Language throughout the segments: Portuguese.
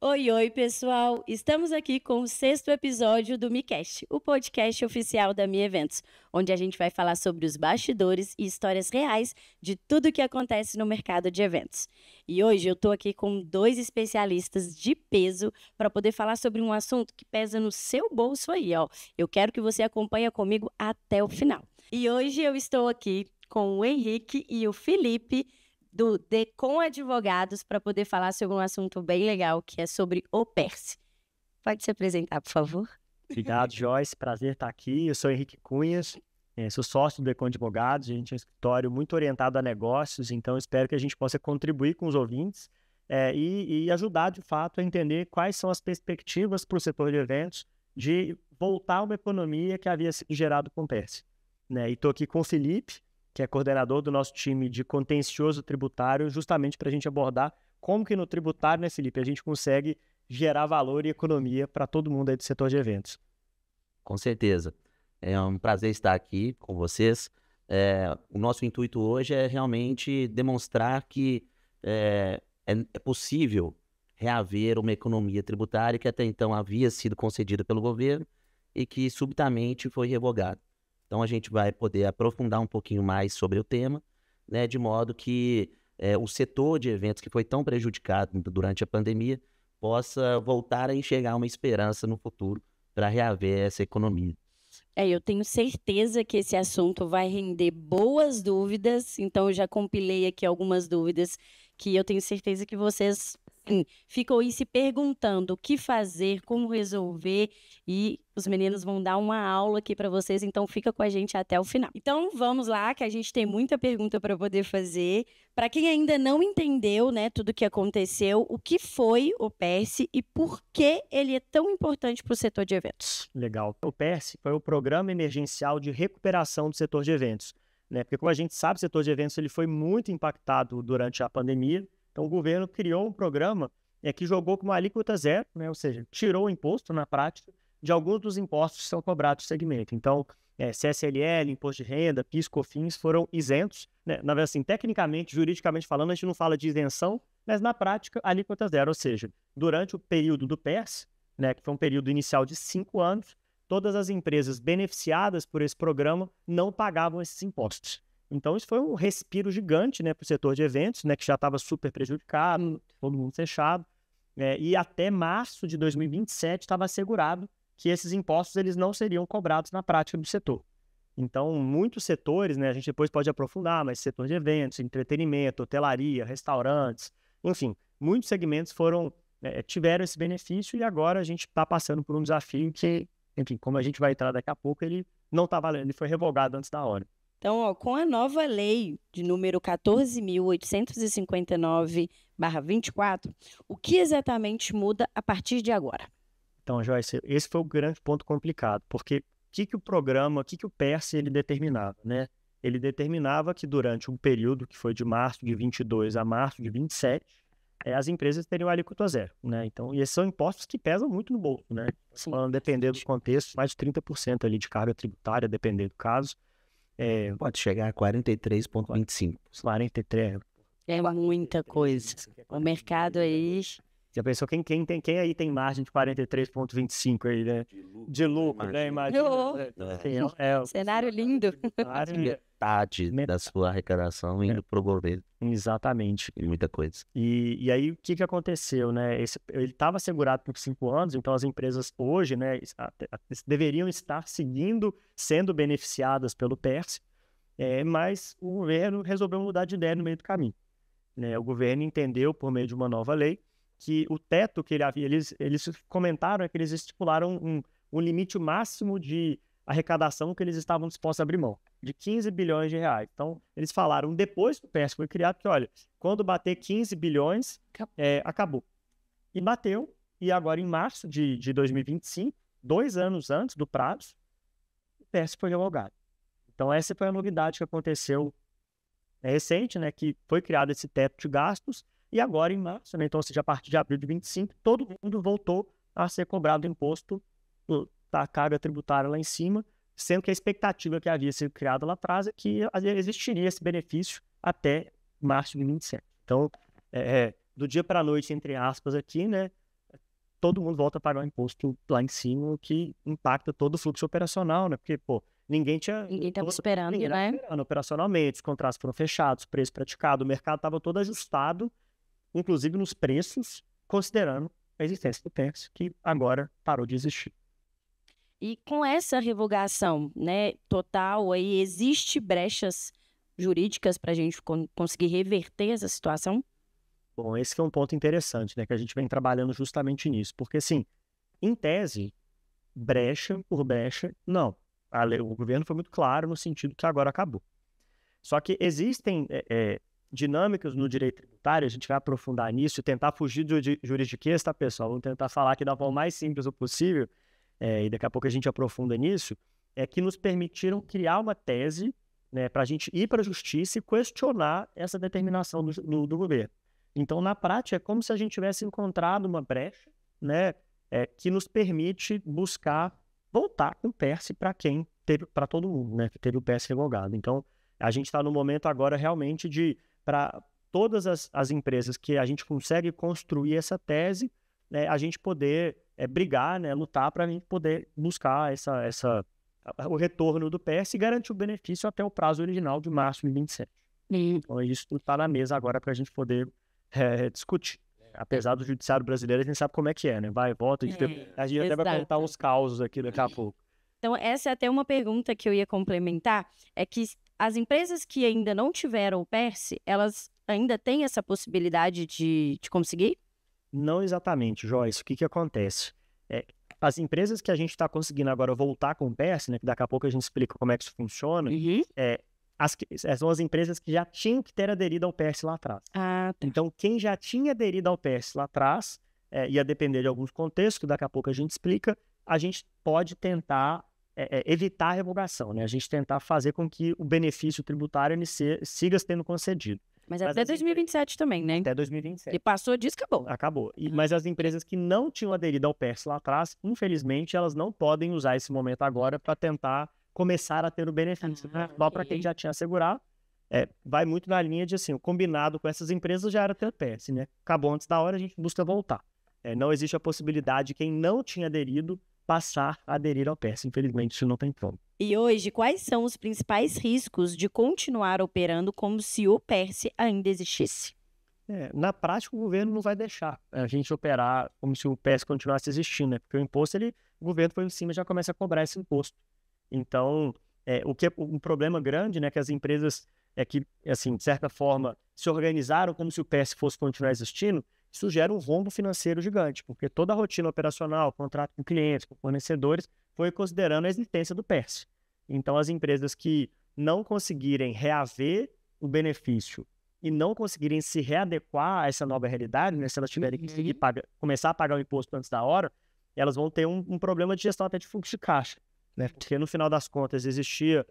Oi, oi, pessoal! Estamos aqui com o 6º episódio do MiCast, o podcast oficial da Mi Eventos, onde a gente vai falar sobre os bastidores e histórias reais de tudo o que acontece no mercado de eventos. E hoje eu estou aqui com 2 especialistas de peso para poder falar sobre um assunto que pesa no seu bolso aí, ó. Eu quero que você acompanhe comigo até o final. E hoje eu estou aqui com o Henrique e o Felipe, do Decom Advogados, para poder falar sobre um assunto bem legal, que é sobre o PERSE. Pode se apresentar, por favor? Obrigado, Joyce. Prazer estar aqui. Eu sou Henrique Cunhas, sou sócio do Decom Advogados. A gente é um escritório muito orientado a negócios, então espero que a gente possa contribuir com os ouvintes e ajudar, de fato, a entender quais são as perspectivas para o setor de eventos de voltar a uma economia que havia sido gerada com o PERSE. E estou aqui com o Felipe, que é coordenador do nosso time de contencioso tributário, justamente para a gente abordar como que no tributário, né, Felipe, a gente consegue gerar valor e economia para todo mundo aí do setor de eventos. Com certeza. É um prazer estar aqui com vocês. O nosso intuito hoje é realmente demonstrar que é possível reaver uma economia tributária que até então havia sido concedida pelo governo e que subitamente foi revogada. Então, a gente vai poder aprofundar um pouquinho mais sobre o tema, né, de modo que o setor de eventos que foi tão prejudicado durante a pandemia possa voltar a enxergar uma esperança no futuro para reaver essa economia. Eu tenho certeza que esse assunto vai render boas dúvidas, então eu já compilei aqui algumas dúvidas que eu tenho certeza que vocês ficam aí se perguntando o que fazer, como resolver, e os meninos vão dar uma aula aqui para vocês, então fica com a gente até o final. Então vamos lá, que a gente tem muita pergunta para poder fazer. Para quem ainda não entendeu, né, tudo o que aconteceu, o que foi o PERSE e por que ele é tão importante para o setor de eventos? Legal. O PERSE foi o Programa Emergencial de Recuperação do Setor de Eventos, né? Porque, como a gente sabe, o setor de eventos ele foi muito impactado durante a pandemia. Então, o governo criou um programa que jogou com uma alíquota zero, né? Ou seja, tirou o imposto, na prática, de alguns dos impostos que são cobrados no segmento. Então, CSLL, imposto de renda, PIS, COFINS foram isentos, né? Na verdade, assim, tecnicamente, juridicamente falando, a gente não fala de isenção, mas na prática, alíquota zero. Ou seja, durante o período do PERSE, né, que foi um período inicial de 5 anos, todas as empresas beneficiadas por esse programa não pagavam esses impostos. Então, isso foi um respiro gigante, né, para o setor de eventos, né, que já estava super prejudicado, todo mundo fechado. E até março de 2027 estava assegurado que esses impostos eles não seriam cobrados na prática do setor. Então, muitos setores, né, a gente depois pode aprofundar, mas setor de eventos, entretenimento, hotelaria, restaurantes, enfim, muitos segmentos tiveram esse benefício e agora a gente está passando por um desafio que, enfim, como a gente vai entrar daqui a pouco, ele não está valendo, ele foi revogado antes da hora. Então, com a nova lei de número 14.859/24, o que exatamente muda a partir de agora? Então, Joyce, esse foi o grande ponto complicado, porque o que o PERSE ele determinava, né? Ele determinava que durante um período que foi de março de 22 a março de 27, as empresas teriam alíquota zero, né? Então, e esses são impostos que pesam muito no bolso, né? Falando, dependendo do contexto, mais de 30% ali de carga tributária, dependendo do caso. Pode chegar a 43,25. 43. É muita coisa. O mercado aí... Já pensou quem aí tem margem de 43,25 aí, né? De lucro, né? Imagina. Cenário lindo. Metade da sua arrecadação indo para o governo. Exatamente. E muita coisa. E aí, o que aconteceu, né? Ele estava assegurado por 5 anos, então as empresas hoje, né, deveriam estar sendo beneficiadas pelo PERSE, mas o governo resolveu mudar de ideia no meio do caminho, né? O governo entendeu, por meio de uma nova lei, que o teto que ele havia, eles comentaram que eles estipularam um limite máximo de arrecadação que eles estavam dispostos a abrir mão, de 15 bilhões de reais. Então, eles falaram, depois que o PERSE foi criado, que, olha, quando bater 15 bilhões, acabou. E bateu, e agora em março de 2025, 2 anos antes do prazo, o PERSE foi revogado. Então, essa foi a novidade que aconteceu recente, né, que foi criado esse teto de gastos, e agora em março, né, então, ou seja, a partir de abril de 25, todo mundo voltou a ser cobrado imposto da carga tributária lá em cima, sendo que a expectativa que havia sido criada lá atrás é que existiria esse benefício até março de 27. Então, do dia para a noite, entre aspas, aqui, né, todo mundo volta a pagar o imposto lá em cima, o que impacta todo o fluxo operacional, né? Porque, pô, ninguém estava esperando, ninguém né? estava esperando operacionalmente, os contratos foram fechados, preço praticado, o mercado estava todo ajustado, inclusive nos preços, considerando a existência do PERS, que agora parou de existir. E com essa revogação, né, total, aí existe brechas jurídicas para a gente conseguir reverter essa situação? Bom, esse que é um ponto interessante, né, que a gente vem trabalhando justamente nisso, porque, assim, em tese, brecha por brecha, não. O governo foi muito claro no sentido que agora acabou. Só que existem dinâmicas no direito tributário, a gente vai aprofundar nisso e tentar fugir do juridiquês, tá, pessoal? Vamos tentar falar aqui da forma mais simples possível, e daqui a pouco a gente aprofunda nisso, que nos permitiram criar uma tese, né, para a gente ir para a justiça e questionar essa determinação do governo. Então, na prática, é como se a gente tivesse encontrado uma brecha, né, que nos permite buscar voltar com o PERS para todo mundo, né, que teve o PERS revogado. Então, a gente está no momento agora realmente para todas as empresas que a gente consegue construir essa tese, né, a gente poder brigar, né, lutar para a gente poder buscar o retorno do PERS e garantir o benefício até o prazo original de março de 2027. Então, isso tudo está na mesa agora para a gente poder discutir. Apesar do judiciário brasileiro, a gente sabe como é que é, né? Vai e volta, a gente até vai contar uns causos aqui daqui a pouco. Então, essa é até uma pergunta que eu ia complementar, é que as empresas que ainda não tiveram o PERS, elas ainda têm essa possibilidade de conseguir? Não exatamente, Joyce. O que acontece? As empresas que a gente está conseguindo agora voltar com o PERS, né, que daqui a pouco a gente explica como é que isso funciona, são as empresas que já tinham que ter aderido ao PERS lá atrás. Ah, tá. Então, quem já tinha aderido ao PERS lá atrás, ia depender de alguns contextos, que daqui a pouco a gente explica, a gente pode tentar evitar a revogação, né? A gente tentar fazer com que o benefício tributário ele siga sendo concedido. Mas até 2027 também, né? Até 2027. E passou disso, acabou. Acabou. Mas as empresas que não tinham aderido ao PERS lá atrás, infelizmente, elas não podem usar esse momento agora para tentar começar a ter o benefício. Só para quem já tinha assegurado, vai muito na linha de, assim, o combinado com essas empresas já era ter o PERS, né? Acabou antes da hora, a gente busca voltar. Não existe a possibilidade de quem não tinha aderido passar a aderir ao PERS. Infelizmente, isso não tem como. E hoje, quais são os principais riscos de continuar operando como se o PERS ainda existisse? Na prática, o governo não vai deixar a gente operar como se o PERS continuasse existindo, né? Porque o imposto, o governo foi em cima e já começa a cobrar esse imposto. Então, um problema grande, né, que as empresas que, assim, de certa forma, se organizaram como se o PERS fosse continuar existindo, isso gera um rombo financeiro gigante, porque toda a rotina operacional, contrato com clientes, com fornecedores, foi considerando a existência do PERS. Então, as empresas que não conseguirem reaver o benefício e não conseguirem se readequar a essa nova realidade, né, se elas tiverem que começar a pagar o imposto antes da hora, elas vão ter um problema de gestão até de fluxo de caixa, né? Porque, no final das contas, existia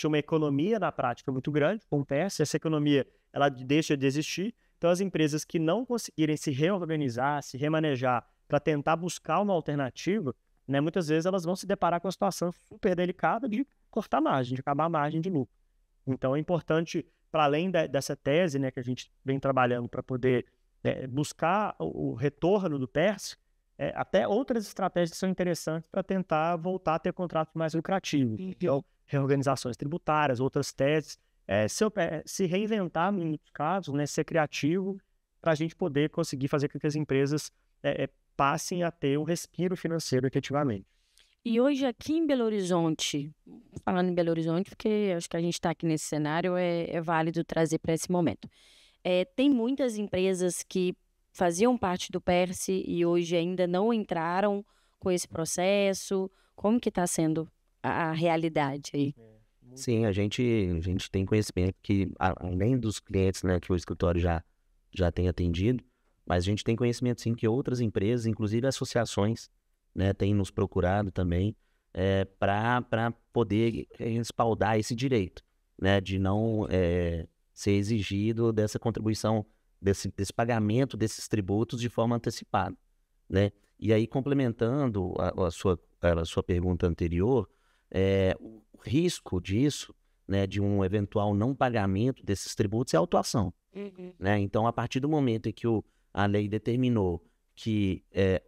uma economia na prática muito grande com o PERS, essa economia ela deixa de existir. Então, as empresas que não conseguirem se reorganizar, se remanejar para tentar buscar uma alternativa, né, muitas vezes elas vão se deparar com uma situação super delicada de cortar margem, de acabar a margem de lucro. Então, é importante, para além dessa tese, né, que a gente vem trabalhando para poder buscar o retorno do PERS, até outras estratégias são interessantes para tentar voltar a ter contratos mais lucrativos. Então, reorganizações tributárias, outras teses, se reinventar, em muitos casos, né, ser criativo, para a gente poder conseguir fazer com que as empresas passem a ter um respiro financeiro efetivamente. E hoje aqui em Belo Horizonte, falando em Belo Horizonte, porque acho que a gente está aqui nesse cenário, é válido trazer para esse momento. Tem muitas empresas que faziam parte do PERS e hoje ainda não entraram com esse processo. Como que está sendo a realidade aí? Sim, a gente tem conhecimento que, além dos clientes, né, que o escritório já tem atendido, mas a gente tem conhecimento, sim, que outras empresas, inclusive associações, né, têm nos procurado também para poder respaldar esse direito, né, de não ser exigido dessa contribuição, desse pagamento desses tributos de forma antecipada, né? E aí, complementando a sua pergunta anterior, o risco disso, né, de um eventual não pagamento desses tributos é a autuação. Né? Então, a partir do momento em que a lei determinou que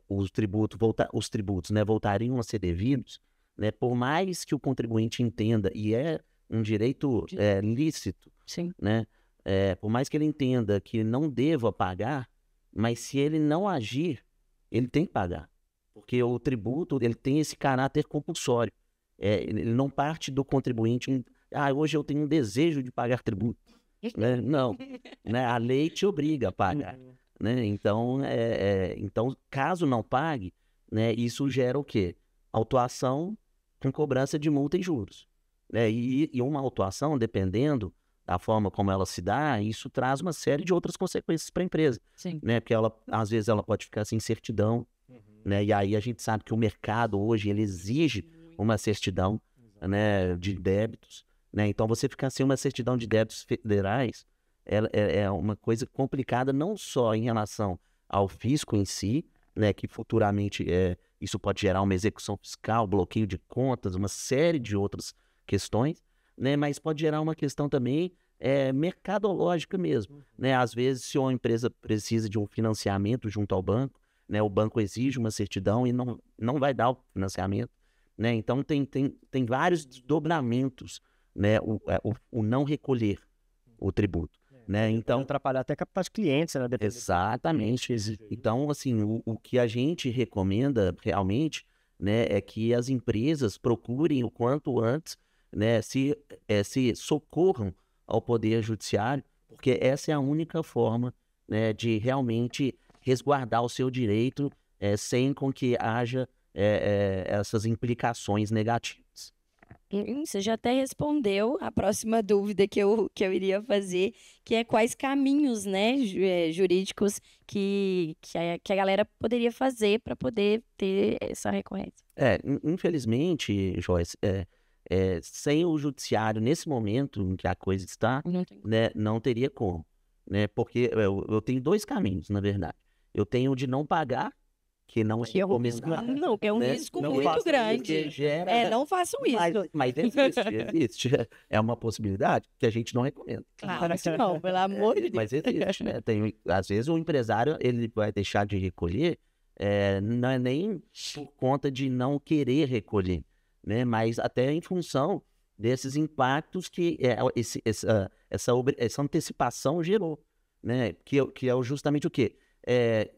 os tributos, né, voltariam a ser devidos, né, por mais que o contribuinte entenda, e é um direito lícito, Sim. né, por mais que ele entenda que não deva pagar, mas se ele não agir, ele tem que pagar. Porque o tributo, ele tem esse caráter compulsório. Ele não parte do contribuinte, hoje eu tenho um desejo de pagar tributo. Né? Não, né? A lei te obriga a pagar. Né? Então, caso não pague, né, isso gera o quê? Autuação com cobrança de multa e juros. Né? E uma autuação, dependendo da forma como ela se dá, isso traz uma série de outras consequências para a empresa. Sim. Né? Porque às vezes ela pode ficar sem certidão, né? E aí a gente sabe que o mercado hoje ele exige uma certidão, né, de débitos. Né? Então você ficar sem uma certidão de débitos federais é uma coisa complicada, não só em relação ao fisco em si, né, que futuramente isso pode gerar uma execução fiscal, bloqueio de contas, uma série de outras questões, né, mas pode gerar uma questão também mercadológica mesmo. Né? Às vezes, se uma empresa precisa de um financiamento junto ao banco, né, o banco exige uma certidão e não vai dar o financiamento. Né? Então, tem vários desdobramentos, né, o não recolher o tributo. Né? Então, pode atrapalhar até captar clientes, né? Exatamente. Então, assim, o que a gente recomenda realmente, né, é que as empresas procurem o quanto antes, né, se socorram ao Poder Judiciário, porque essa é a única forma, né, de realmente resguardar o seu direito sem com que haja essas implicações negativas. Você já até respondeu a próxima dúvida que eu iria fazer, que é quais caminhos, né, jurídicos que a galera poderia fazer para poder ter essa recorrência. Infelizmente, Joyce, sem o judiciário, nesse momento em que a coisa está, Não tem. né, não teria como. Né, porque eu tenho dois caminhos, na verdade. Eu tenho o de não pagar, que não é recomendado. Não, que é um né? risco Não muito façam grande. Porque gera... Não façam isso. Mas existe. É uma possibilidade que a gente não recomenda. Claro que não, pelo amor de Deus. Mas existe, né? Às vezes o empresário ele vai deixar de recolher, não é nem por conta de não querer recolher, né? Mas até em função desses impactos que essa antecipação gerou, né? Que é justamente o quê?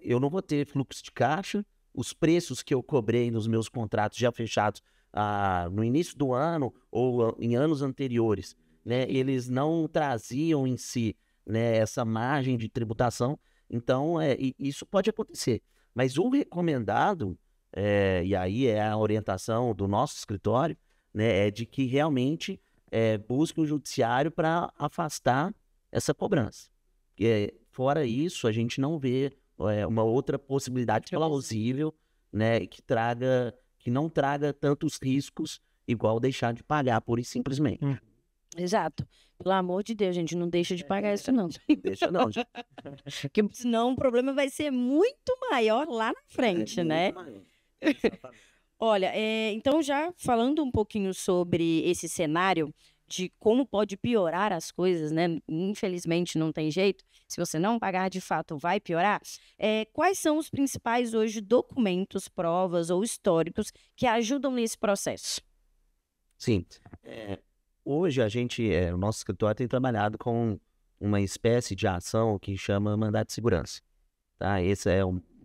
Eu não vou ter fluxo de caixa, os preços que eu cobrei nos meus contratos já fechados no início do ano ou em anos anteriores, né, eles não traziam em si, né, essa margem de tributação. Então, isso pode acontecer. Mas o recomendado, e aí é a orientação do nosso escritório, né, é de que realmente busque o judiciário para afastar essa cobrança. Fora isso, a gente não vê uma outra possibilidade plausível, né, que não traga tantos riscos igual deixar de pagar, pura e simplesmente. Exato. Pelo amor de Deus, gente, não deixa de pagar isso não. Deixa não. Porque senão o problema vai ser muito maior lá na frente, né? Olha, então já falando um pouquinho sobre esse cenário de como pode piorar as coisas, né? Infelizmente não tem jeito. Se você não pagar, de fato, vai piorar. Quais são os principais hoje documentos, provas ou históricos que ajudam nesse processo? Sim. Hoje o nosso escritório tem trabalhado com uma espécie de ação que chama mandado de segurança. Tá? Esse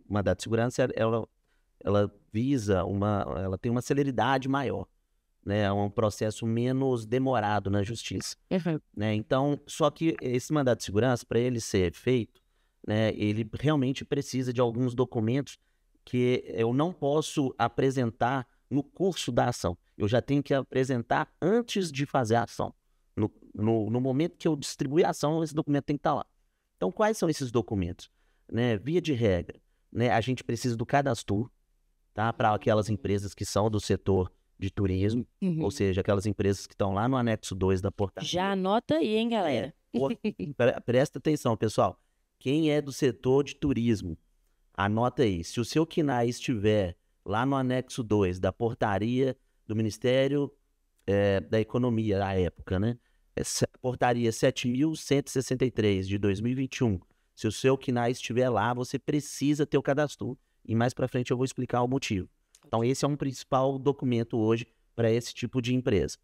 mandado de segurança, ela visa ela tem uma celeridade maior. Né, é um processo menos demorado na justiça. Né? Então, só que esse mandado de segurança, para ele ser feito, né, ele realmente precisa de alguns documentos que eu não posso apresentar no curso da ação. Eu já tenho que apresentar antes de fazer a ação. No momento que eu distribuir a ação, esse documento tem que estar lá. Então, quais são esses documentos? Né, via de regra, né, a gente precisa do cadastro, tá, para aquelas empresas que são do setor de turismo, ou seja, aquelas empresas que estão lá no anexo 2 da portaria. Já anota aí, hein, galera? Presta atenção, pessoal. Quem é do setor de turismo, anota aí. Se o seu KNAI estiver lá no anexo 2 da portaria do Ministério da Economia, à época, né? Portaria 7.163 de 2021. Se o seu KNAI estiver lá, você precisa ter o cadastro. E mais para frente eu vou explicar o motivo. Então, esse é um principal documento hoje para esse tipo de empresa.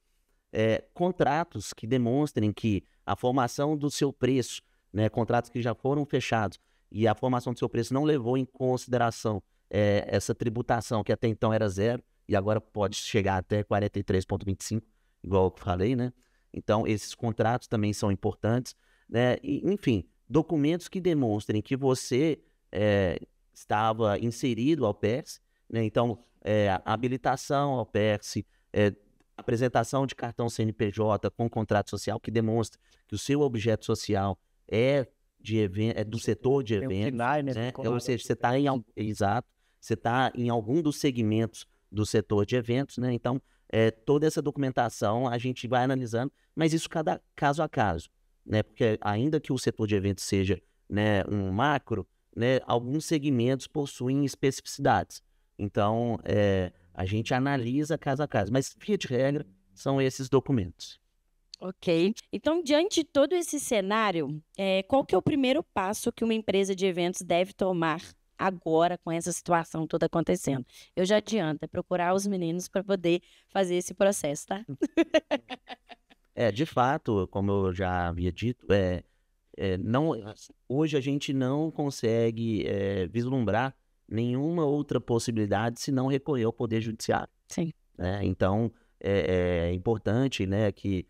Contratos que demonstrem que a formação do seu preço, né, contratos que já foram fechados e a formação do seu preço não levou em consideração essa tributação que até então era 0 e agora pode chegar até 43,25, igual eu falei, né? Então, esses contratos também são importantes, né? E, enfim, documentos que demonstrem que você estava inserido ao PERSE, né? Então, habilitação ao PERSE, apresentação de cartão CNPJ com contrato social que demonstra que o seu objeto social é do setor de eventos, KNAI, né? Ou seja, você está você está em algum dos segmentos do setor de eventos, né? Então, toda essa documentação a gente vai analisando, mas isso cada caso a caso, né? Porque ainda que o setor de eventos seja, né, um macro, né, alguns segmentos possuem especificidades. Então, a gente analisa caso a caso, mas via de regra são esses documentos. Ok. Então, diante de todo esse cenário, qual que é o primeiro passo que uma empresa de eventos deve tomar agora com essa situação toda acontecendo? Eu já adianto, é procurar os meninos para poder fazer esse processo, tá? De fato, como eu já havia dito, hoje a gente não consegue vislumbrar nenhuma outra possibilidade se não recorrer ao Poder Judiciário. Sim. Né? Então, é importante, né, que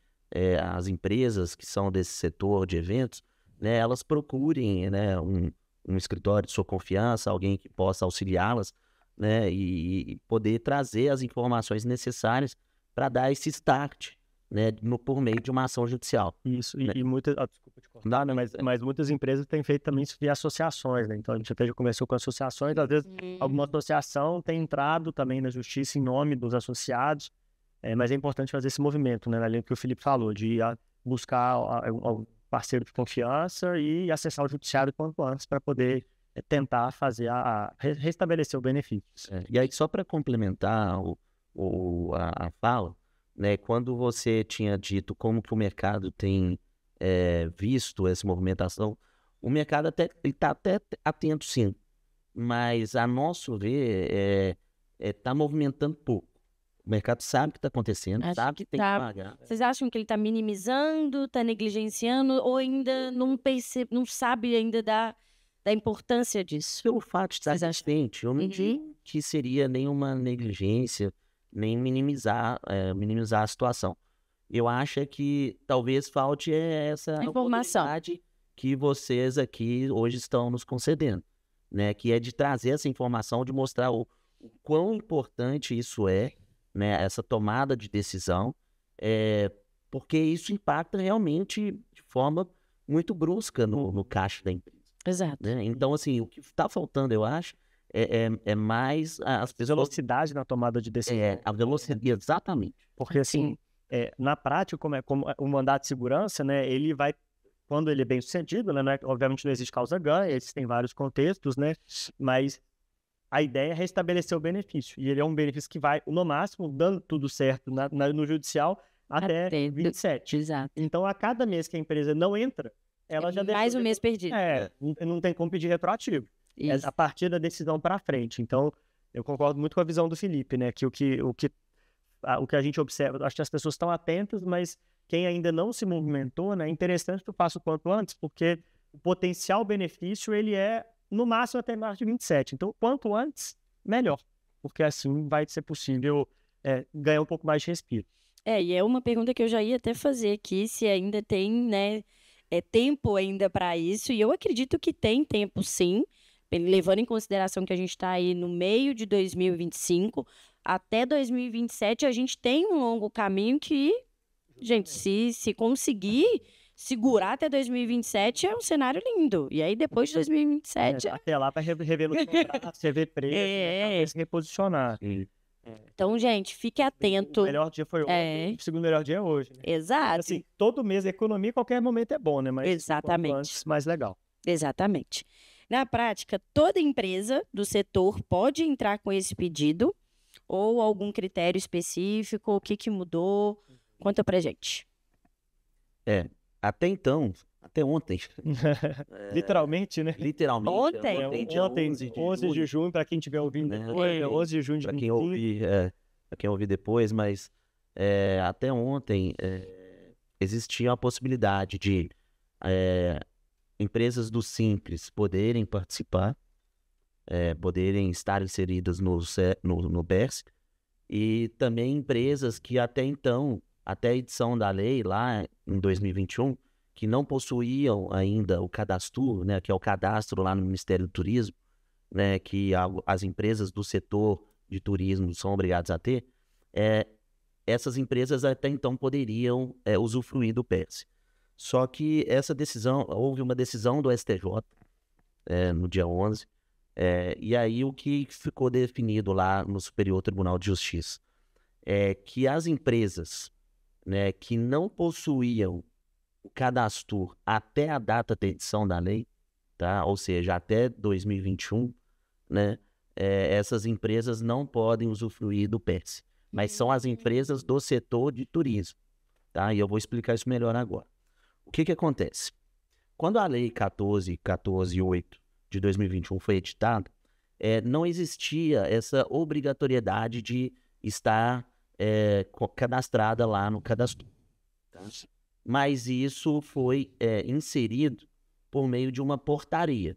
as empresas que são desse setor de eventos, né, elas procurem, né, um escritório de sua confiança, alguém que possa auxiliá-las, né, e poder trazer as informações necessárias para dar esse start, né, por meio de uma ação judicial. Isso, né? e muitas... desculpa te cortar, né, mas muitas empresas têm feito também isso via associações, né? Então, a gente até já começou com associações, às vezes alguma associação tem entrado também na justiça em nome dos associados, mas é importante fazer esse movimento, né, na linha que o Felipe falou, de buscar um parceiro de confiança e acessar o judiciário quanto antes para poder tentar fazer restabelecer o benefício. E aí, só para complementar a fala, né, quando você tinha dito como que o mercado tem visto essa movimentação, o mercado está até atento, sim, mas a nosso ver está movimentando pouco. O mercado sabe o que está acontecendo, sabe que tem que pagar. Vocês acham que ele está minimizando, está negligenciando ou ainda não sabe ainda da importância disso? Pelo fato de estar assistente, eu não digo que seria nenhuma negligência, nem minimizar a situação. Eu acho que talvez falte essa oportunidade que vocês aqui hoje estão nos concedendo, né? Que é de trazer essa informação, de mostrar o quão importante isso é, né? Essa tomada de decisão, porque isso impacta realmente de forma muito brusca no caixa da empresa. Exato. Né? Então, assim, o que está faltando, eu acho, é mais as pessoas... velocidade na tomada de decisão. A velocidade, exatamente. Porque, assim, na prática, como o mandato de segurança, né, ele vai, quando ele é bem sucedido, né, obviamente não existe causa-ganha, existem vários contextos, né, mas a ideia é restabelecer o benefício. E ele é um benefício que vai, no máximo, dando tudo certo no judicial, até 27. Exato. Então, a cada mês que a empresa não entra, ela já mais um mês perdido. Não tem como pedir retroativo. A partir da decisão para frente. Então, eu concordo muito com a visão do Felipe, né? Que o que a gente observa, acho que as pessoas estão atentas, mas quem ainda não se movimentou, né? É interessante que eu faça o quanto antes, porque o potencial benefício, ele é, no máximo, até março de 27. Então, quanto antes, melhor. Porque assim vai ser possível ganhar um pouco mais de respiro. E é uma pergunta que eu já ia até fazer aqui, se ainda tem, né, tempo ainda para isso, e eu acredito que tem tempo sim, levando em consideração que a gente está aí no meio de 2025, até 2027 a gente tem um longo caminho que, gente, se conseguir segurar até 2027 é um cenário lindo, e aí depois de 2027... até lá vai rever no contrato, rever preço, se reposicionar. Então, gente, fique atento. O melhor dia foi ontem, o segundo melhor dia é hoje. Né? Exato. Assim, todo mês a economia, qualquer momento é bom, né? Mas exatamente. Quanto antes, mais legal. Exatamente. Na prática, toda empresa do setor pode entrar com esse pedido ou algum critério específico, o que mudou? Conta pra gente. Até então, até ontem. Literalmente, né? Literalmente. Ontem? Dia Ontem, 11 de junho, para quem estiver ouvindo né? depois, 11 de junho de Para quem 2025. para quem ouvir depois, mas até ontem existia a possibilidade de empresas do Simples poderem participar, poderem estar inseridas no BERS, e também empresas que até então, até a edição da lei lá em 2021, que não possuíam ainda o cadastro, né, que é o cadastro lá no Ministério do Turismo, né, que as empresas do setor de turismo são obrigadas a ter, essas empresas até então poderiam usufruir do PES. Só que houve uma decisão do STJ no dia 11, e aí o que ficou definido lá no Superior Tribunal de Justiça é que as empresas, né, que não possuíam o cadastro até a data da edição da lei, tá? Ou seja, até 2021, né, essas empresas não podem usufruir do PES, mas são as empresas do setor de turismo, tá? E eu vou explicar isso melhor agora. O que acontece? Quando a Lei 14.8 de 2021 foi editada, não existia essa obrigatoriedade de estar cadastrada lá no cadastro. Tá? Mas isso foi inserido por meio de uma portaria,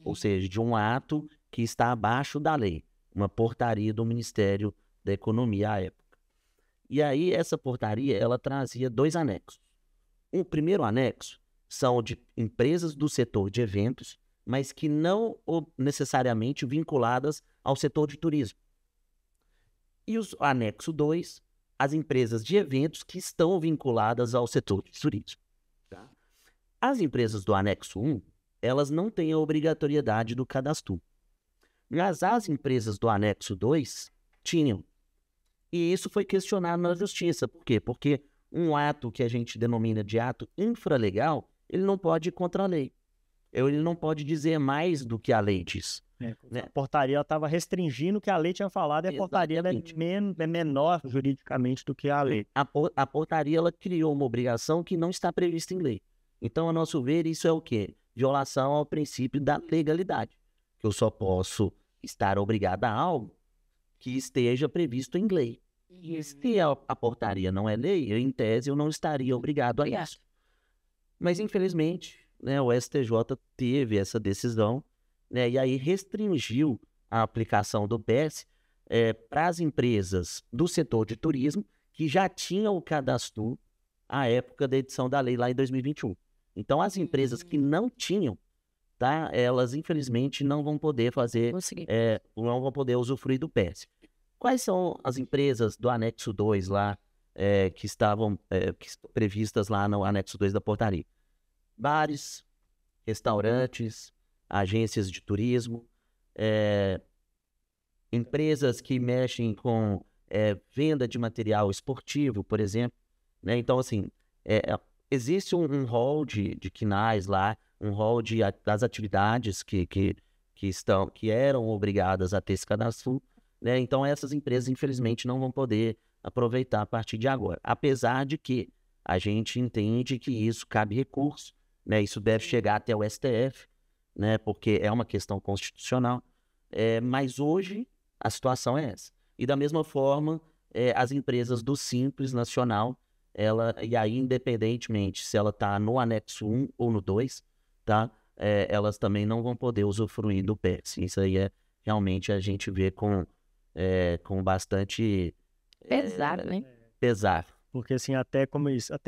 ou seja, de um ato que está abaixo da lei, uma portaria do Ministério da Economia à época. E aí essa portaria, ela trazia 2 anexos. O primeiro anexo são de empresas do setor de eventos, mas que não necessariamente vinculadas ao setor de turismo. E o anexo 2, as empresas de eventos que estão vinculadas ao setor de turismo. Tá? As empresas do anexo 1, elas não têm a obrigatoriedade do cadastro. Mas as empresas do anexo 2 tinham. E isso foi questionado na justiça. Por quê? Porque um ato que a gente denomina de ato infralegal, ele não pode ir contra a lei. Ele não pode dizer mais do que a lei diz. A portaria estava restringindo o que a lei tinha falado, e a portaria é menor juridicamente do que a lei. A portaria, ela criou uma obrigação que não está prevista em lei. Então, a nosso ver, isso é o quê? Violação ao princípio da legalidade. Que eu só posso estar obrigado a algo que esteja previsto em lei. E se a portaria não é lei, em tese, eu não estaria obrigado a isso. Mas, infelizmente, né, o STJ teve essa decisão, né, e aí restringiu a aplicação do PES para as empresas do setor de turismo que já tinham o cadastro à época da edição da lei lá em 2021. Então, as empresas que não tinham, tá, elas infelizmente não vão poder não vão poder usufruir do PES. Quais são as empresas do anexo 2 lá, que estavam previstas lá no anexo 2 da portaria? Bares, restaurantes, agências de turismo, empresas que mexem com venda de material esportivo, por exemplo. Né? Então, assim, existe um rol de quinais lá, um rol das atividades que eram obrigadas a ter esse cadastro. Né? Então, essas empresas, infelizmente, não vão poder aproveitar a partir de agora. Apesar de que a gente entende que isso cabe recurso, né? Isso deve chegar até o STF, né? Porque é uma questão constitucional. Mas hoje a situação é essa. E da mesma forma, as empresas do Simples Nacional, e aí independentemente se ela está no anexo 1 ou no 2, tá? Elas também não vão poder usufruir do PES. Isso aí realmente a gente vê com bastante pesar, né? Pesar. Porque assim, até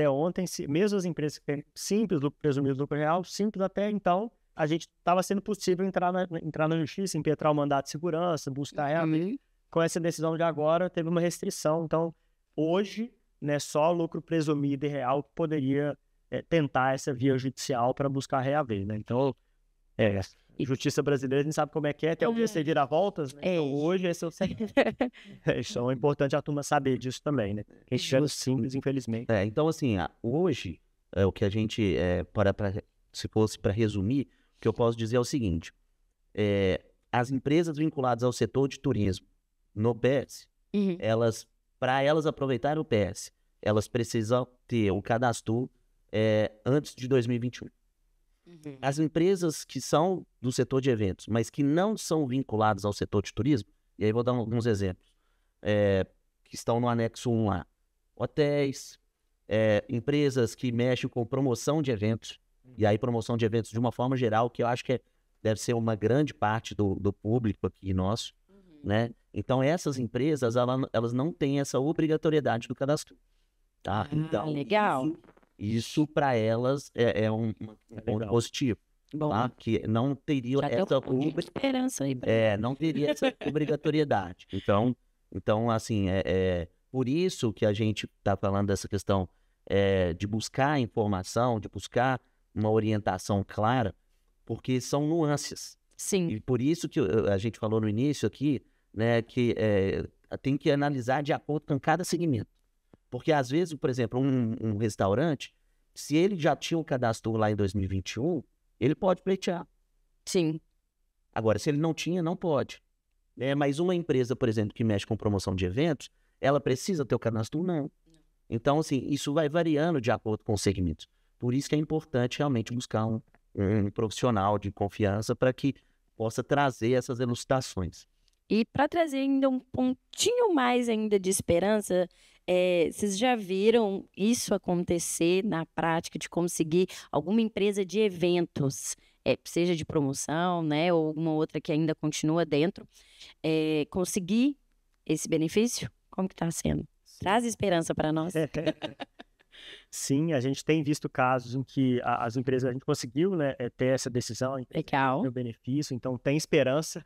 ontem, mesmo as empresas simples, presumido lucro real, simples até então, a gente estava sendo possível entrar na justiça, impetrar o mandato de segurança, buscar realmente. Com essa decisão de agora, teve uma restrição. Então, hoje, né, só lucro presumido e real poderia tentar essa via judicial para buscar reaver, né? Então, justiça brasileira, a gente sabe como é que é, até o dia você vira voltas, né? Então, hoje, esse é o isso é importante a turma saber disso também, né? Quem estiver simples, infelizmente. Então, assim, hoje, o que a gente, se fosse para resumir, o que eu posso dizer é o seguinte: as empresas vinculadas ao setor de turismo no PES, para elas aproveitarem o PES, elas precisam ter o cadastro antes de 2021. As empresas que são do setor de eventos, mas que não são vinculadas ao setor de turismo, e aí vou dar alguns exemplos, que estão no anexo 1 lá. Hotéis, empresas que mexem com promoção de eventos, e aí promoção de eventos de uma forma geral, que eu acho que deve ser uma grande parte do público aqui nosso, né? Então, essas empresas, elas não têm essa obrigatoriedade do cadastro. Tá? Então, legal. Isso para elas é um ponto positivo. Bom, tá? Que não teria já essa esperança aí. não teria essa obrigatoriedade. Então assim, por isso que a gente está falando dessa questão de buscar informação, de buscar uma orientação clara, porque são nuances. Sim. E por isso que a gente falou no início aqui, né, que tem que analisar de acordo com cada segmento. Porque, às vezes, por exemplo, um restaurante, se ele já tinha um cadastro lá em 2021, ele pode pleitear. Sim. Agora, se ele não tinha, não pode. Mas uma empresa, por exemplo, que mexe com promoção de eventos, ela precisa ter o cadastro? Não. Então, assim, isso vai variando de acordo com os segmentos. Por isso que é importante realmente buscar um profissional de confiança para que possa trazer essas elucidações. E para trazer ainda um pontinho mais ainda de esperança, vocês já viram isso acontecer na prática, de conseguir alguma empresa de eventos, seja de promoção, né, ou alguma outra que ainda continua dentro, conseguir esse benefício? Como que está sendo? Sim. Traz esperança para nós. Sim, a gente tem visto casos em que as empresas, a gente conseguiu, né, ter essa decisão, legal, o benefício, então tem esperança.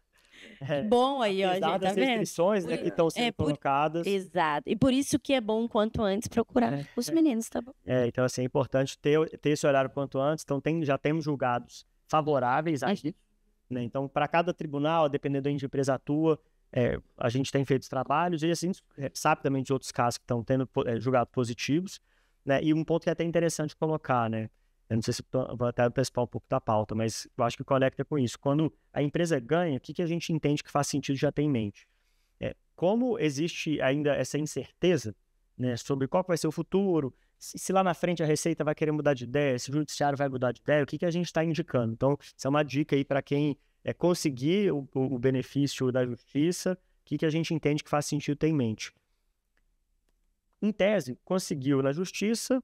Bom aí, ó, gente, tá das restrições, né, que estão sendo colocadas. Exato, e por isso que é bom quanto antes procurar os meninos, tá bom? Então, assim, é importante ter esse horário quanto antes, então já temos julgados favoráveis a isso, né, então para cada tribunal, dependendo de onde a empresa atua, a gente tem feito os trabalhos e assim, sabe também de outros casos que estão tendo julgados positivos, né, e um ponto que é até interessante colocar, né, eu não sei se vou até antecipar um pouco da pauta, mas eu acho que conecta com isso. Quando a empresa ganha, o que a gente entende que faz sentido já tem em mente? Como existe ainda essa incerteza, né, sobre qual vai ser o futuro, se lá na frente a Receita vai querer mudar de ideia, se o Judiciário vai mudar de ideia, o que a gente está indicando? Então, isso é uma dica aí para quem conseguir o benefício da Justiça, o que a gente entende que faz sentido ter em mente. Em tese, conseguiu na Justiça,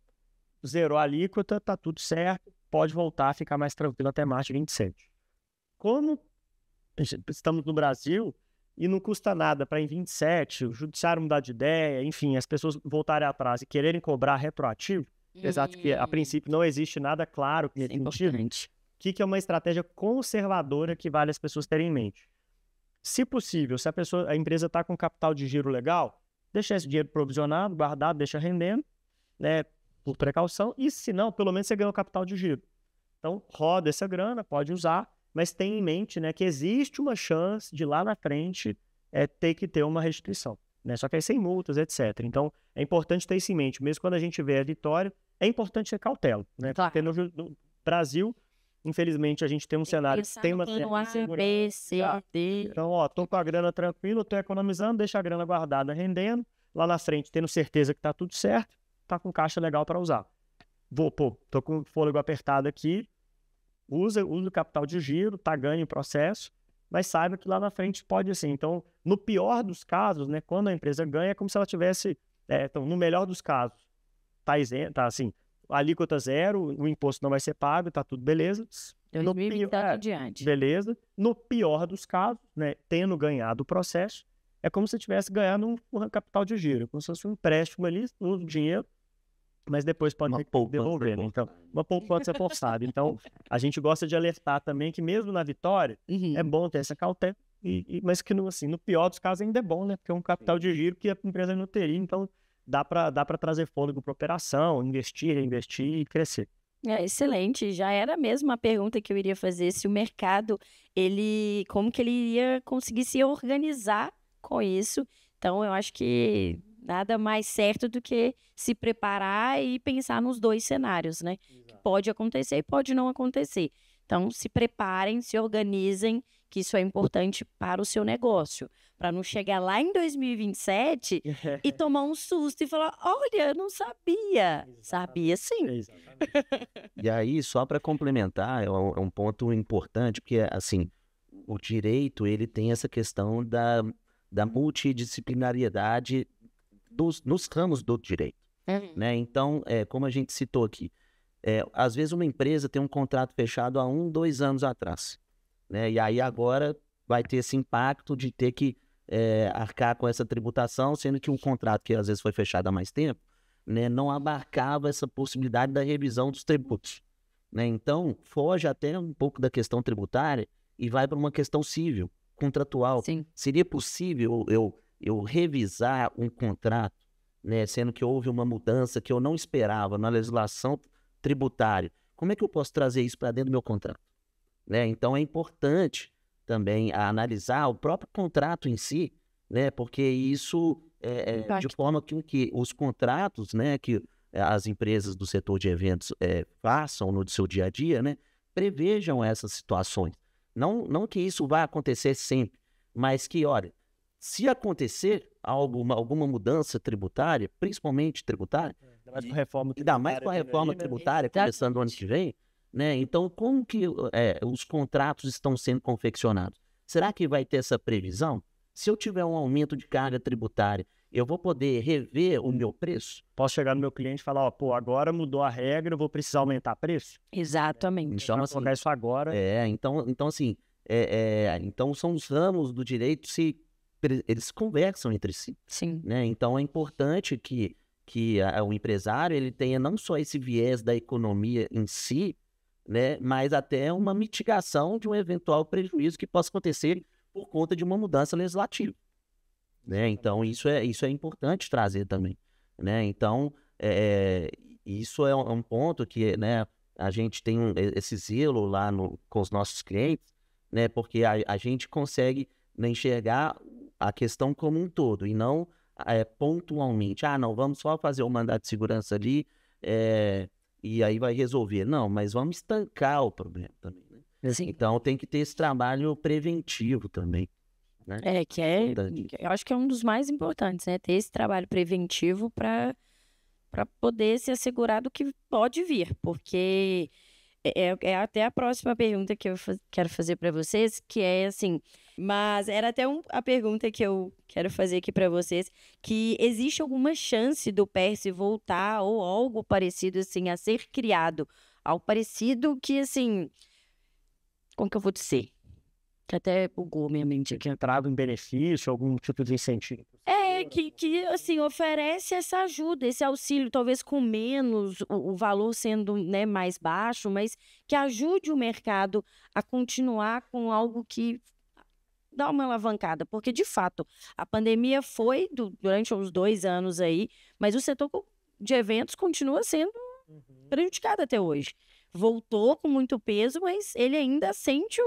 zerou a alíquota, tá tudo certo, pode voltar a ficar mais tranquilo até março de 27. Como estamos no Brasil e não custa nada para em 27 o Judiciário mudar de ideia, enfim, as pessoas voltarem atrás e quererem cobrar retroativo, apesar de que a princípio não existe nada claro que nesse sentido, o que é uma estratégia conservadora que vale as pessoas terem em mente? Se possível, se a empresa está com capital de giro legal, deixa esse dinheiro provisionado, guardado, deixa rendendo, né, por precaução, e se não, pelo menos você ganhou capital de giro. Então, roda essa grana, pode usar, mas tenha em mente, né, que existe uma chance de lá na frente ter que ter uma restituição, né, só que aí sem multas, etc. Então, é importante ter isso em mente, mesmo quando a gente vê a vitória, é importante ter cautela, né, claro. Porque no Brasil, infelizmente, a gente tem um cenário que tem uma B, C, D. Então, tô com a grana tranquila, tô economizando, deixa a grana guardada rendendo, lá na frente, tendo certeza que tá tudo certo, tá com caixa legal para usar. Tô com o fôlego apertado aqui, usa o capital de giro, tá ganho em processo, mas saiba que lá na frente pode assim. Então, no pior dos casos, né, quando a empresa ganha, é como se ela tivesse, então, no melhor dos casos, tá isento, tá assim, a alíquota zero, o imposto não vai ser pago, tá tudo beleza. 2020 adiante. Beleza. No pior dos casos, né, tendo ganhado o processo, é como se tivesse ganhado um capital de giro, como se fosse um empréstimo ali, usa o dinheiro, mas depois pode ter que devolver, né? Então, uma poupança forçada. Então, a gente gosta de alertar também que mesmo na vitória, é bom ter essa cautela, mas que no pior dos casos ainda é bom, né? Porque é um capital de giro que a empresa não teria, então dá para trazer fôlego para operação, investir, reinvestir e crescer. Excelente, já era mesmo a pergunta que eu iria fazer, se o mercado, como que ele iria conseguir se organizar com isso. Então, eu acho que nada mais certo do que se preparar e pensar nos dois cenários, né? Que pode acontecer e pode não acontecer. Então, se preparem, se organizem, que isso é importante para o seu negócio, para não chegar lá em 2027 e tomar um susto e falar, olha, eu não sabia. Sabia sim. Exatamente. E aí, só para complementar, é um ponto importante, porque, assim, o direito, ele tem essa questão da multidisciplinariedade nos ramos do direito, né? Então, como a gente citou aqui, às vezes uma empresa tem um contrato fechado há 1, 2 anos atrás, né? E aí agora vai ter esse impacto de ter que arcar com essa tributação, sendo que um contrato que às vezes foi fechado há mais tempo, né, não abarcava essa possibilidade da revisão dos tributos, né? Então, foge até um pouco da questão tributária e vai para uma questão civil, contratual. Sim. Seria possível eu revisar um contrato, né, sendo que houve uma mudança que eu não esperava na legislação tributária? Como é que eu posso trazer isso para dentro do meu contrato? Né? Então, é importante também analisar o próprio contrato em si, né, porque isso de forma que os contratos, né, que as empresas do setor de eventos façam no seu dia a dia, né, prevejam essas situações. Não que isso vai acontecer sempre, mas que, olha, se acontecer alguma mudança tributária, principalmente tributária, ainda mais com a reforma tributária começando no ano que vem, né? Então, como que os contratos estão sendo confeccionados? Será que vai ter essa previsão? Se eu tiver um aumento de carga tributária, eu vou poder rever o meu preço? Posso chegar no meu cliente e falar, pô, agora mudou a regra, eu vou precisar aumentar preço? Exatamente. Então, assim, colocar isso agora. Então, assim, então são os ramos do direito, eles conversam entre si. Sim. Né? Então, é importante que o empresário ele tenha não só esse viés da economia em si, né, mas até uma mitigação de um eventual prejuízo que possa acontecer por conta de uma mudança legislativa. Né? Então, isso é importante trazer também. Né? Então, isso é um ponto que, né, a gente tem esse zelo lá com os nossos clientes, né, porque a gente consegue, né, enxergar a questão como um todo e não pontualmente. Não, vamos só fazer o mandato de segurança ali e aí vai resolver. Não, mas vamos estancar o problema também. Né? Sim. Então, tem que ter esse trabalho preventivo também. Né? Eu acho que é um dos mais importantes, né? Ter esse trabalho preventivo para poder se assegurar do que pode vir, porque é até a próxima pergunta que eu quero fazer para vocês, que é assim, mas era até a pergunta que eu quero fazer aqui para vocês, que existe alguma chance do PERSE voltar ou algo parecido assim a ser criado, algo parecido que assim, como que eu vou dizer? Que até bugou minha mente aqui. Entrado em benefício, algum tipo de incentivo. Que assim, oferece essa ajuda, esse auxílio, talvez com menos, o valor sendo, né, mais baixo, mas que ajude o mercado a continuar com algo que dá uma alavancada. Porque, de fato, a pandemia foi durante uns 2 anos aí, mas o setor de eventos continua sendo prejudicado até hoje. Voltou com muito peso, mas ele ainda sente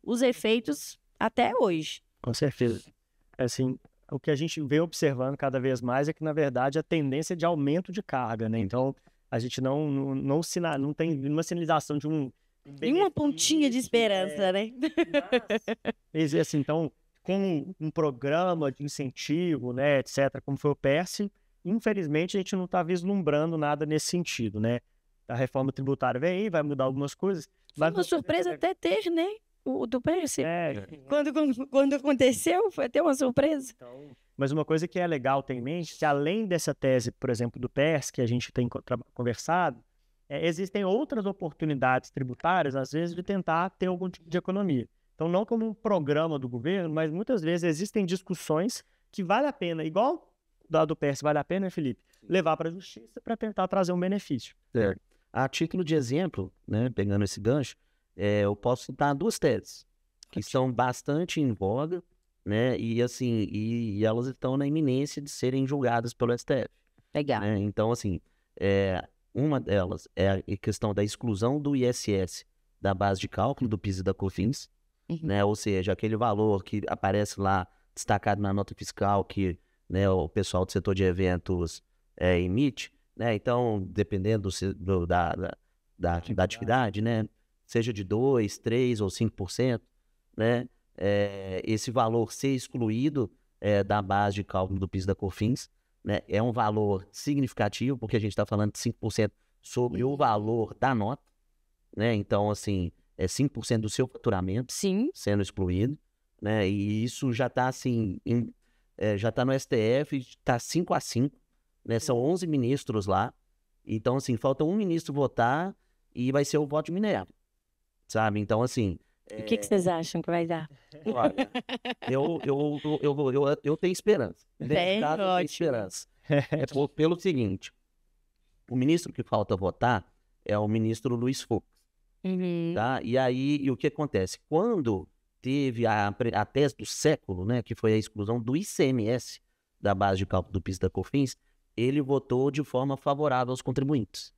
os efeitos até hoje. Com certeza. Assim, o que a gente vem observando cada vez mais é que, na verdade, a tendência é de aumento de carga, né? Então, a gente não tem uma sinalização de nenhuma pontinha de esperança, né? Mas, assim, então, com um programa de incentivo, né, etc., como foi o PERSE, infelizmente, a gente não está vislumbrando nada nesse sentido, né? A reforma tributária vem aí, vai mudar algumas coisas. Foi uma surpresa até ter, né? O do PERSE. Quando aconteceu, foi até uma surpresa. Então, mas uma coisa que é legal ter em mente, que além dessa tese, por exemplo, do PERSE, que a gente tem conversado, existem outras oportunidades tributárias, às vezes, de tentar ter algum tipo de economia. Então, não como um programa do governo, mas muitas vezes existem discussões que vale a pena, igual do PERSE, vale a pena, né, Felipe, levar para a justiça para tentar trazer um benefício. Certo. A título de exemplo, né, pegando esse gancho, eu posso citar 2 teses que são bastante em voga, né, e assim, e elas estão na iminência de serem julgadas pelo STF. Legal. Né? Então, assim, uma delas é a questão da exclusão do ISS da base de cálculo do PIS e da COFINS, né, ou seja, aquele valor que aparece lá destacado na nota fiscal que, né, o pessoal do setor de eventos emite, né? Então, dependendo da atividade, né, seja de 2%, 3% ou 5%, né, esse valor ser excluído da base de cálculo do PIS e da COFINS, né? É um valor significativo, porque a gente está falando de 5% sobre o valor da nota, né? Então, assim, é 5% do seu faturamento Sim. sendo excluído, né? E isso já está assim, já está no STF, está 5-5, né? São 11 ministros lá, então assim, falta um ministro votar e vai ser o voto de Minerva, sabe? Então assim... O que vocês acham que vai dar? Olha, eu tenho esperança. Nesse caso, eu tenho esperança. Pelo seguinte, o ministro que falta votar é o ministro Luiz Fux, tá? E aí, o que acontece? Quando teve a tese do século, né, que foi a exclusão do ICMS da base de cálculo do PIS e da COFINS, ele votou de forma favorável aos contribuintes.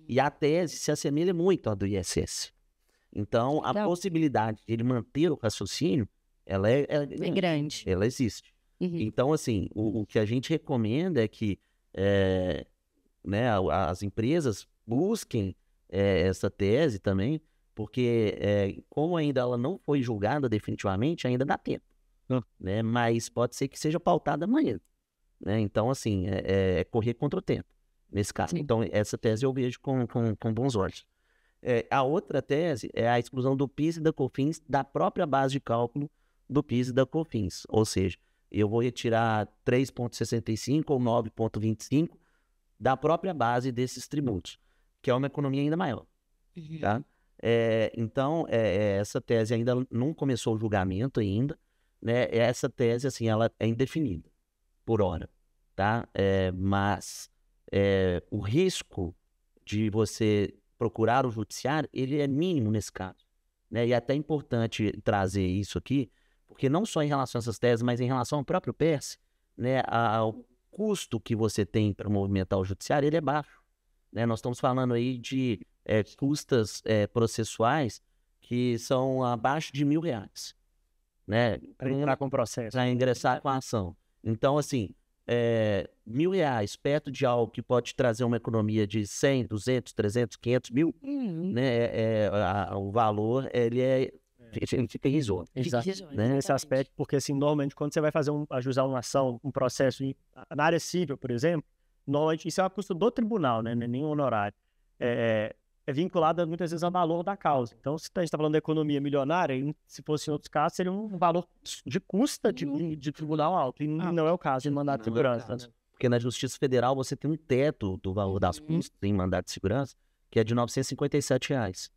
E a tese se assemelha muito à do ISS. Então, a possibilidade de ele manter o raciocínio, ela é grande. Ela existe. Então, assim, o que a gente recomenda é que né, as empresas busquem essa tese também, porque como ainda ela não foi julgada definitivamente, ainda dá tempo. Né? Mas pode ser que seja pautada amanhã. Né? Então, assim, correr contra o tempo, nesse caso. Sim. Então, essa tese eu vejo com bons olhos. A outra tese é a exclusão do PIS e da COFINS da própria base de cálculo do PIS e da COFINS. Ou seja, eu vou retirar 3,65 ou 9,25 da própria base desses tributos, que é uma economia ainda maior. Tá? Então, essa tese ainda não começou o julgamento ainda, né? Essa tese, assim, ela é indefinida por hora, tá? Mas o risco de você procurar o judiciário, ele é mínimo nesse caso, né? E é até importante trazer isso aqui, porque não só em relação a essas teses, mas em relação ao próprio PERSE, né? O custo que você tem para movimentar o judiciário, ele é baixo, né? Nós estamos falando aí de custas processuais que são abaixo de R$1.000, né? Para entrar com o processo. Para ingressar com a ação. Então, assim, R$1.000 perto de algo que pode trazer uma economia de 100, 200, 300, 500 mil, né? O valor, ele fica irrisório. Exato. Né? Nesse aspecto, porque assim, normalmente quando você vai fazer ajuizar uma ação, um processo na área civil, por exemplo, normalmente isso é uma custa do tribunal, né? Não é nem honorário. É vinculada muitas vezes ao valor da causa. Então, se a gente está falando da economia milionária, se fosse em outros casos, seria um valor de custa de tribunal alto. E não é o caso de mandado de segurança. Né? Porque na Justiça Federal você tem um teto do valor das custas em mandado de segurança, que é de R$957.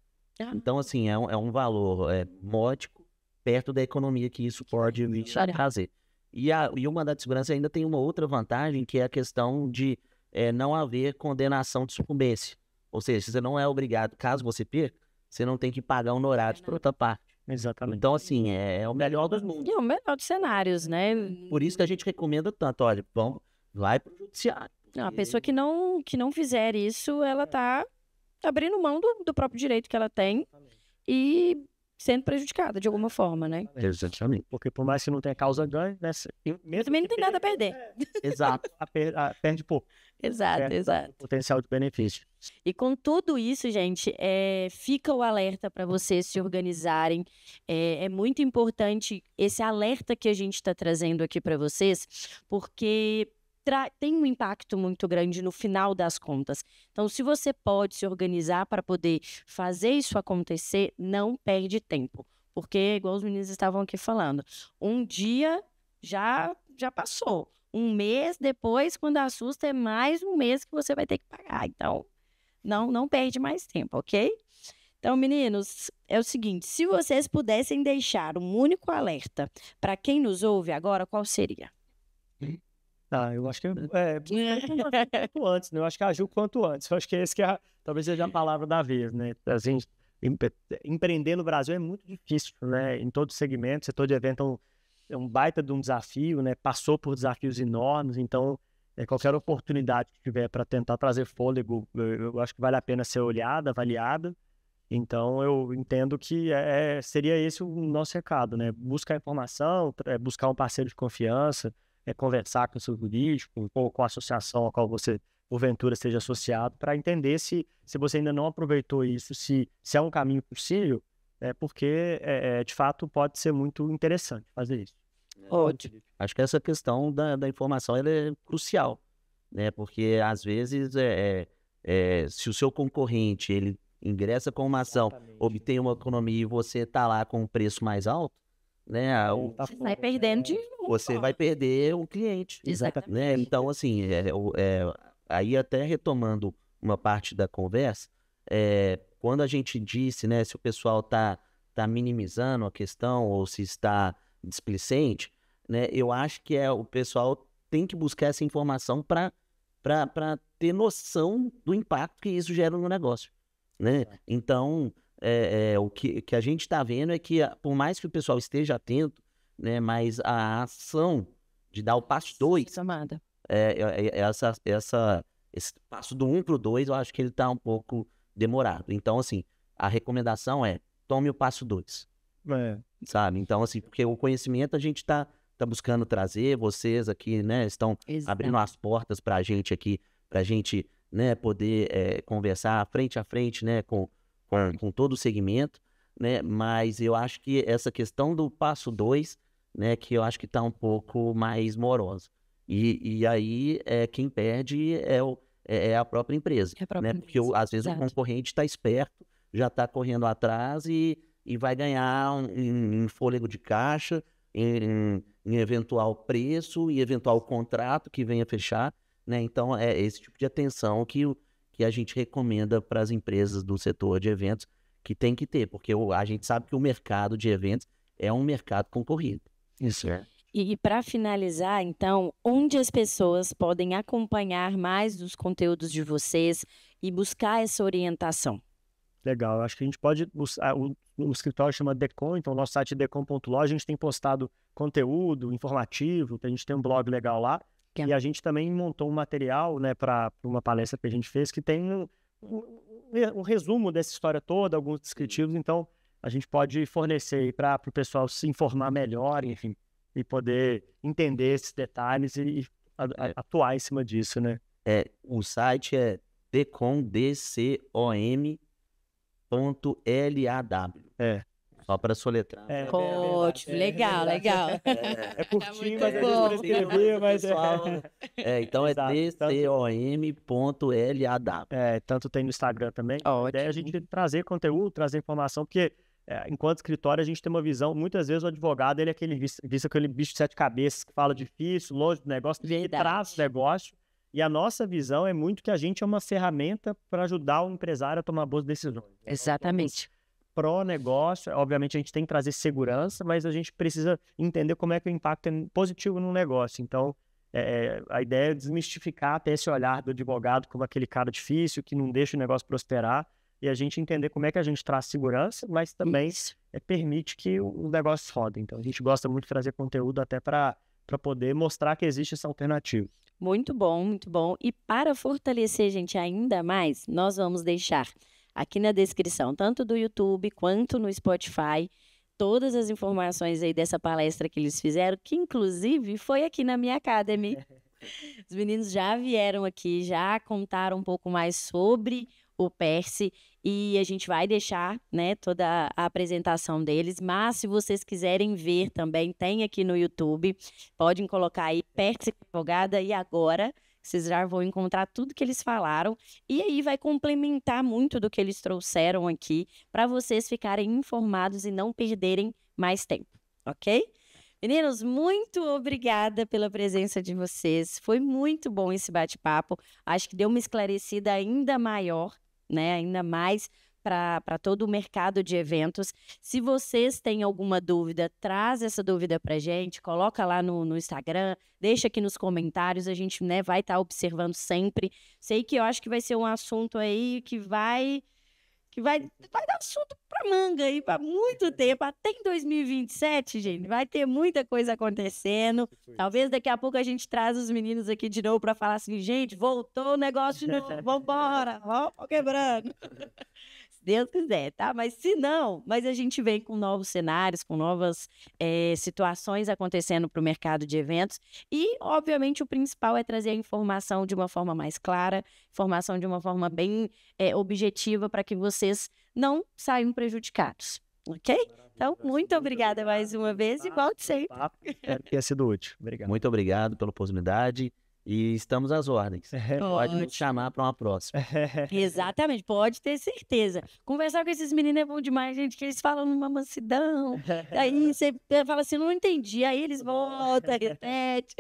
Então, assim, é um valor módico perto da economia que isso pode vir a trazer. E o mandado de segurança ainda tem uma outra vantagem, que é a questão de não haver condenação de sucumbência. Ou seja, você não é obrigado, caso você perca, você não tem que pagar honorários por outra parte. Exatamente. Então, assim, é o melhor dos mundos. E é o melhor dos cenários, né? Por isso que a gente recomenda tanto, olha, vai para o judiciário. A pessoa que não fizer isso, ela tá abrindo mão do próprio direito que ela tem e sendo prejudicada de alguma forma, né? Exatamente. Porque por mais que não tenha causa-ganho, né? Também não tem nada a perder. Exato. Perde pouco. Exato. O potencial de benefício. E com tudo isso, gente, fica o alerta para vocês se organizarem. É muito importante esse alerta que a gente está trazendo aqui para vocês, porque tem um impacto muito grande no final das contas. Então, se você pode se organizar para poder fazer isso acontecer, não perde tempo. Porque, igual os meninos estavam aqui falando, um dia já passou. Um mês depois, quando assusta, é mais um mês que você vai ter que pagar. Então, não perde mais tempo, ok? Então, meninos, é o seguinte, se vocês pudessem deixar um único alerta para quem nos ouve agora, qual seria? Eu acho que quanto antes, né? Eu acho que agiu quanto antes. Eu acho que esse que talvez seja a palavra da vez, né? Assim, empreender no Brasil é muito difícil, né? Em todo segmento, setor de evento é um baita de um desafio, né? Passou por desafios enormes, então qualquer oportunidade que tiver para tentar trazer fôlego, eu acho que vale a pena ser olhada, avaliada. Então, eu entendo que seria esse o nosso recado, né? Buscar informação, buscar um parceiro de confiança, conversar com o seu jurídico, ou com a associação a qual você, porventura, esteja associado, para entender se você ainda não aproveitou isso, se é um caminho possível, porque, de fato, pode ser muito interessante fazer isso. Ótimo. Acho que essa questão da informação ela é crucial, né? Porque às vezes se o seu concorrente ele ingressa com uma ação, obtém uma economia e você está lá com um preço mais alto, né? Você vai perdendo de Você vai perder o cliente. Exatamente. Né? Então, assim, aí até retomando uma parte da conversa, quando a gente disse, né, se o pessoal tá minimizando a questão ou se está displicente, né, eu acho que o pessoal tem que buscar essa informação para ter noção do impacto que isso gera no negócio, né? Então, o que a gente está vendo é que, por mais que o pessoal esteja atento, né, mas a ação de dar o passo 2, Samada. esse passo do 1 para o 2, eu acho que ele está um pouco demorado. Então, assim, a recomendação tome o passo 2, sabe? Então, assim, porque o conhecimento a gente está buscando trazer, vocês aqui, né, estão abrindo as portas para a gente aqui, para a gente, né, poder conversar frente a frente, né, com todo o segmento, né, mas eu acho que essa questão do passo 2, né, que eu acho que está um pouco mais morosa. E aí, quem perde é a própria empresa, né, porque às vezes o concorrente está esperto, já está correndo atrás e vai ganhar em fôlego de caixa, em eventual preço e eventual contrato que venha fechar, né? Então, é esse tipo de atenção que a gente recomenda para as empresas do setor de eventos que tem que ter, porque a gente sabe que o mercado de eventos é um mercado concorrido. Isso é. E para finalizar, então, onde as pessoas podem acompanhar mais dos conteúdos de vocês e buscar essa orientação? Legal, acho que a gente pode buscar, o escritório chama Decon, então o nosso site é decon.lo, a gente tem postado conteúdo informativo, a gente tem um blog legal lá, e a gente também montou um material, né, para uma palestra que a gente fez, que tem um resumo dessa história toda, alguns descritivos, então a gente pode fornecer para o pessoal se informar melhor, enfim, e poder entender esses detalhes e atuar em cima disso, né? O site é decom.law. Só para soletrar. Ótimo, legal. É curtinho, mas bom. é difícil de escrever, mas então é Exato. dcom.law. Tanto tem no Instagram também. Ótimo. A ideia é a gente trazer conteúdo, trazer informação, porque enquanto escritório a gente tem uma visão, muitas vezes o advogado ele é aquele bicho de 7 cabeças que fala difícil, longe do negócio, que traz o negócio. E a nossa visão é muito que a gente é uma ferramenta para ajudar o empresário a tomar boas decisões. Exatamente. Pró-negócio, obviamente a gente tem que trazer segurança, mas a gente precisa entender como é que o impacto é positivo no negócio. Então, a ideia é desmistificar até esse olhar do advogado como aquele cara difícil, que não deixa o negócio prosperar, e a gente entender como é que a gente traz segurança, mas também permite que o negócio rode. Então, a gente gosta muito de trazer conteúdo até para poder mostrar que existe essa alternativa. Muito bom, muito bom. E para fortalecer, gente, ainda mais, nós vamos deixar aqui na descrição, tanto do YouTube quanto no Spotify, todas as informações aí dessa palestra que eles fizeram, que inclusive foi aqui na minha Academy. Os meninos já vieram aqui, já contaram um pouco mais sobre o Perse e a gente vai deixar, né, toda a apresentação deles, mas se vocês quiserem ver também, tem aqui no YouTube, podem colocar aí Perse Advogada e agora, vocês já vão encontrar tudo que eles falaram e aí vai complementar muito do que eles trouxeram aqui para vocês ficarem informados e não perderem mais tempo, ok? Meninos, muito obrigada pela presença de vocês. Foi muito bom esse bate-papo. Acho que deu uma esclarecida ainda maior, né? Ainda mais para todo o mercado de eventos. Se vocês têm alguma dúvida, traz essa dúvida para a gente, coloca lá no Instagram, deixa aqui nos comentários, a gente, né, vai estar observando sempre. Sei que eu acho que vai ser um assunto aí que vai dar assunto para manga aí para muito tempo, até em 2027, gente, vai ter muita coisa acontecendo. Talvez daqui a pouco a gente traz os meninos aqui de novo para falar assim, gente, voltou o negócio de novo, vambora, ó, quebrando. Se Deus quiser, tá? Mas se não, a gente vem com novos cenários, com novas situações acontecendo para o mercado de eventos e, obviamente, o principal é trazer a informação de uma forma mais clara, informação de uma forma bem objetiva para que vocês não saiam prejudicados, Ok? Então, muito obrigada mais uma vez e volte sempre. Espero que tenha sido útil. Obrigado. Muito obrigado pela oportunidade e estamos às ordens. Pode me chamar para uma próxima. Exatamente, pode ter certeza. Conversar com esses meninos é bom demais, gente, que eles falam numa mansidão. Aí você fala assim, não entendi. Aí eles voltam, repete.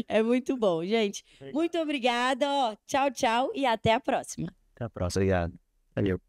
É muito bom, gente. Muito obrigada. Ó, tchau, tchau e até a próxima. Até a próxima. Obrigado. Valeu.